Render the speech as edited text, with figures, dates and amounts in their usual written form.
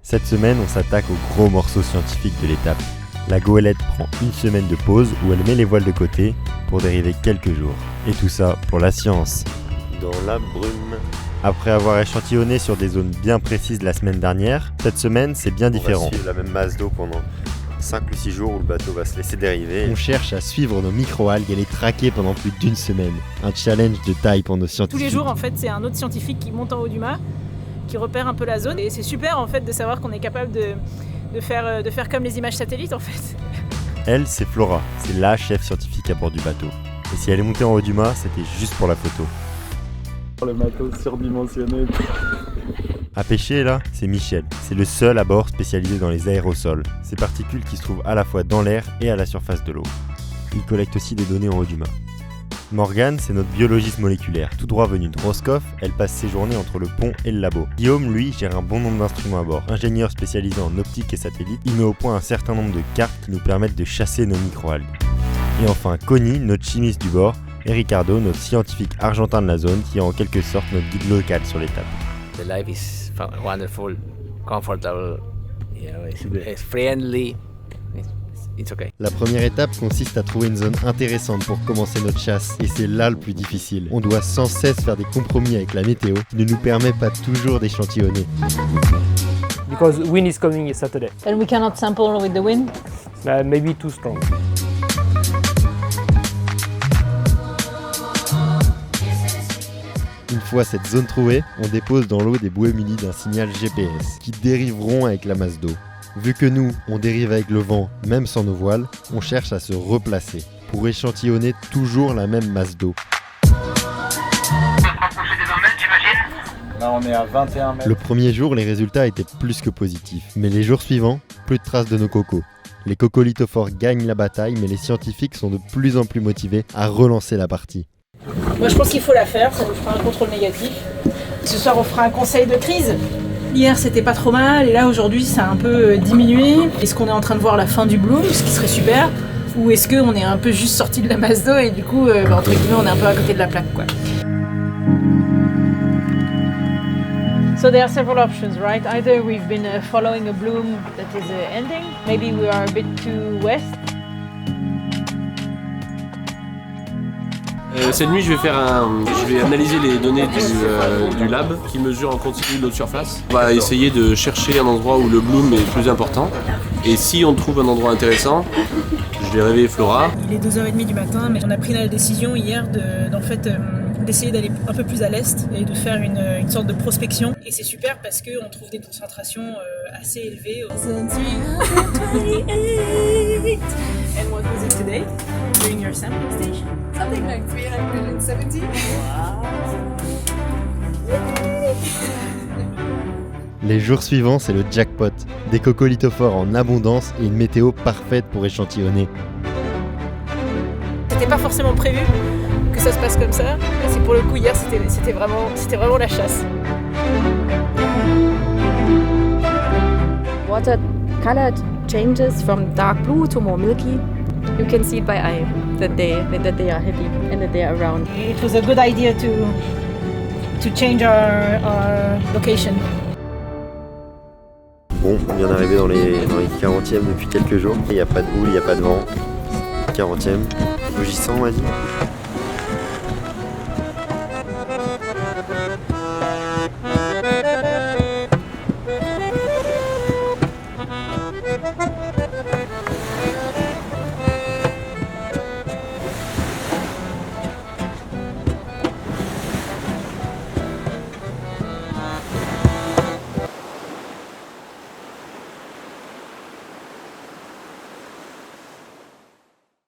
Cette semaine, on s'attaque au gros morceau scientifique de l'étape. La goélette prend une semaine de pause où elle met les voiles de côté pour dériver quelques jours. Et tout ça pour la science. Dans la brume. Après avoir échantillonné sur des zones bien précises la semaine dernière, cette semaine c'est bien différent. On va suivre la même masse d'eau pendant 5 ou 6 jours où le bateau va se laisser dériver. On cherche à suivre nos microalgues et les traquer pendant plus d'une semaine. Un challenge de taille pour nos scientifiques. Tous les jours en fait c'est un autre scientifique qui monte en haut du mât, qui repère un peu la zone et c'est super en fait de savoir qu'on est capable de faire comme les images satellites en fait. Elle, c'est Flora, c'est la chef scientifique à bord du bateau. Et si elle est montée en haut du mât, c'était juste pour la photo. Le bateau surdimensionné. À pêcher là, c'est Michel. C'est le seul à bord spécialisé dans les aérosols, ces particules qui se trouvent à la fois dans l'air et à la surface de l'eau. Il collecte aussi des données en haut du mât. Morgane, c'est notre biologiste moléculaire. Tout droit venu de Roscoff, elle passe ses journées entre le pont et le labo. Guillaume, lui, gère un bon nombre d'instruments à bord. Ingénieur spécialisé en optique et satellite, il met au point un certain nombre de cartes qui nous permettent de chasser nos microalgues. Et enfin, Connie, notre chimiste du bord, et Ricardo, notre scientifique argentin de la zone, qui est en quelque sorte notre guide local sur l'étape. The life is wonderful, comfortable, it's friendly. It's okay. La première étape consiste à trouver une zone intéressante pour commencer notre chasse, et c'est là le plus difficile. On doit sans cesse faire des compromis avec la météo, qui ne nous permet pas toujours d'échantillonner. Because wind is coming Saturday. And we cannot sample with the wind? Maybe too strong. Une fois cette zone trouvée, on dépose dans l'eau des bouées munies d'un signal GPS, qui dériveront avec la masse d'eau. Vu que nous, on dérive avec le vent, même sans nos voiles, on cherche à se replacer, pour échantillonner toujours la même masse d'eau. Là on est à 21 mètres. Le premier jour, les résultats étaient plus que positifs, mais les jours suivants, plus de traces de nos cocos. Les coccolithophores gagnent la bataille, mais les scientifiques sont de plus en plus motivés à relancer la partie. Moi je pense qu'il faut la faire, ça nous fera un contrôle négatif. Ce soir on fera un conseil de crise. Hier c'était pas trop mal et là aujourd'hui ça a un peu diminué. Est-ce qu'on est en train de voir la fin du bloom, ce qui serait super, ou est-ce qu'on est un peu juste sorti de la masse d'eau et du coup entre guillemets on est un peu à côté de la plaque quoi. So there are several options, right? Either we've been following a bloom that is ending, maybe we are a bit too west. Cette nuit, je vais analyser les données du lab qui mesure en continu l'eau de surface. On va essayer de chercher un endroit où le bloom est plus important. Et si on trouve un endroit intéressant, je vais réveiller Flora. Il est 2h30 du matin, mais on a pris la décision hier d'essayer d'aller un peu plus à l'est et de faire une sorte de prospection. Et c'est super parce qu'on trouve des concentrations assez élevées. And what was it today during your sampling station? Something like 370. Les jours suivants, c'est le jackpot. Des coccolithophores en abondance et une météo parfaite pour échantillonner. C'était pas forcément prévu que ça se passe comme ça. C'est pour le coup hier, c'était vraiment la chasse. Water color changes from dark blue to more milky. You can see it by eye that they are happy and that they are around. It was a good idea to change our location. Bon, on vient d'arriver dans les 40e depuis quelques jours. Il n'y a pas de houle, il n'y a pas de vent. 40e, rugissant on va dire.